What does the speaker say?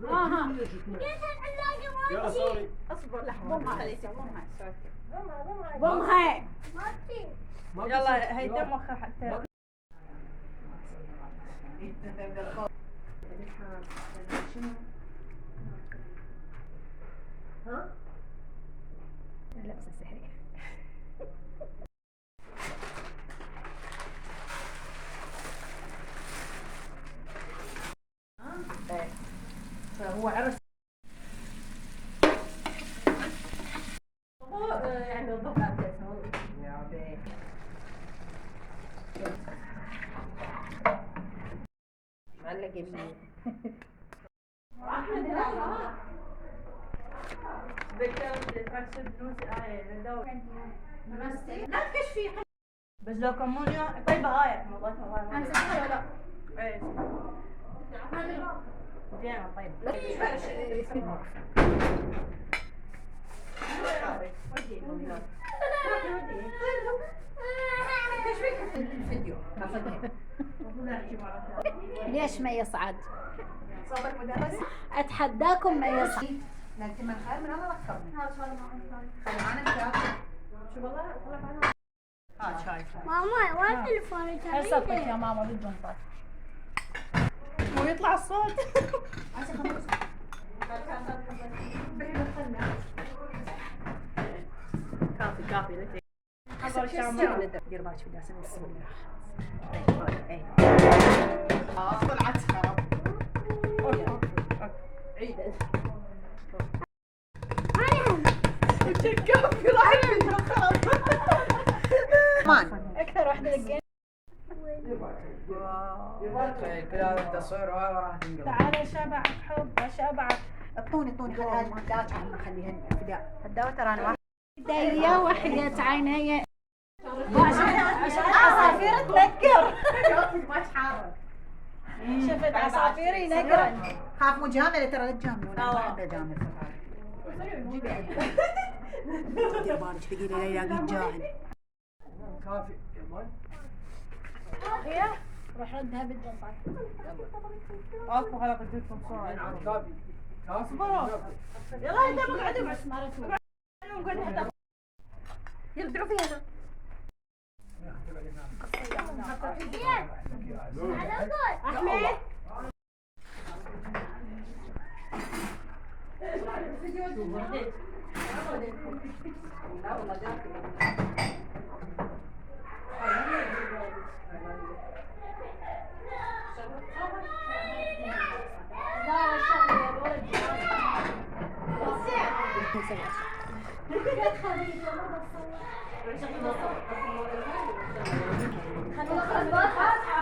اها يلا سوري. اصبر لحظه ضمها خليتي ضمها ضمها. يلا هي دم وخر حتى ها؟ اللبسة السحرية. فهو عرس يعني الضغط على يا بيه. معلقة مني. لا تكشفي بس لو كمونيا طيب هاي موضوعها هاي امسكها ولا لا؟ ايه زين طيب الفيديو قصدي. ليش ما يصعد؟ صاب المدرس اتحداكم ما يصعد. نجم الخير من الله ركبنا. هذا شغله ما خلي معنا بتاعك. شو والله طلع معنا شايف ماما وين تليفونك؟ حصلت يا ماما بالجنطة ويطلع الصوت كافي كافي لا حضر الشامل دير بالك بدي اسوي بسم الله. اي طلعت خرب. عيد كافي راح منه خرب. مان اكثر واحده دقيت. كلام التصوير وراح تنقلب. تعال شبعك حب شبعك اعطوني خلي هاي الداوة عم خليها فداء. الداوة ترى انا ايديا وحيت عيني. عشان عصافير تنكر. شفت عصافير ينقرن خاف مجاملة ترى لا تجاملون. انا ما احب اجامل. دير بالك ثقيلة لا يلاقي جاهل. كافي يلا. هي روح ردها بالجنطة. اصبر خلاص اديكم صورة كافي. كافي. يلا انت مقعد بس ما رتوب. يلا ادعوا فيها. احمد خلينا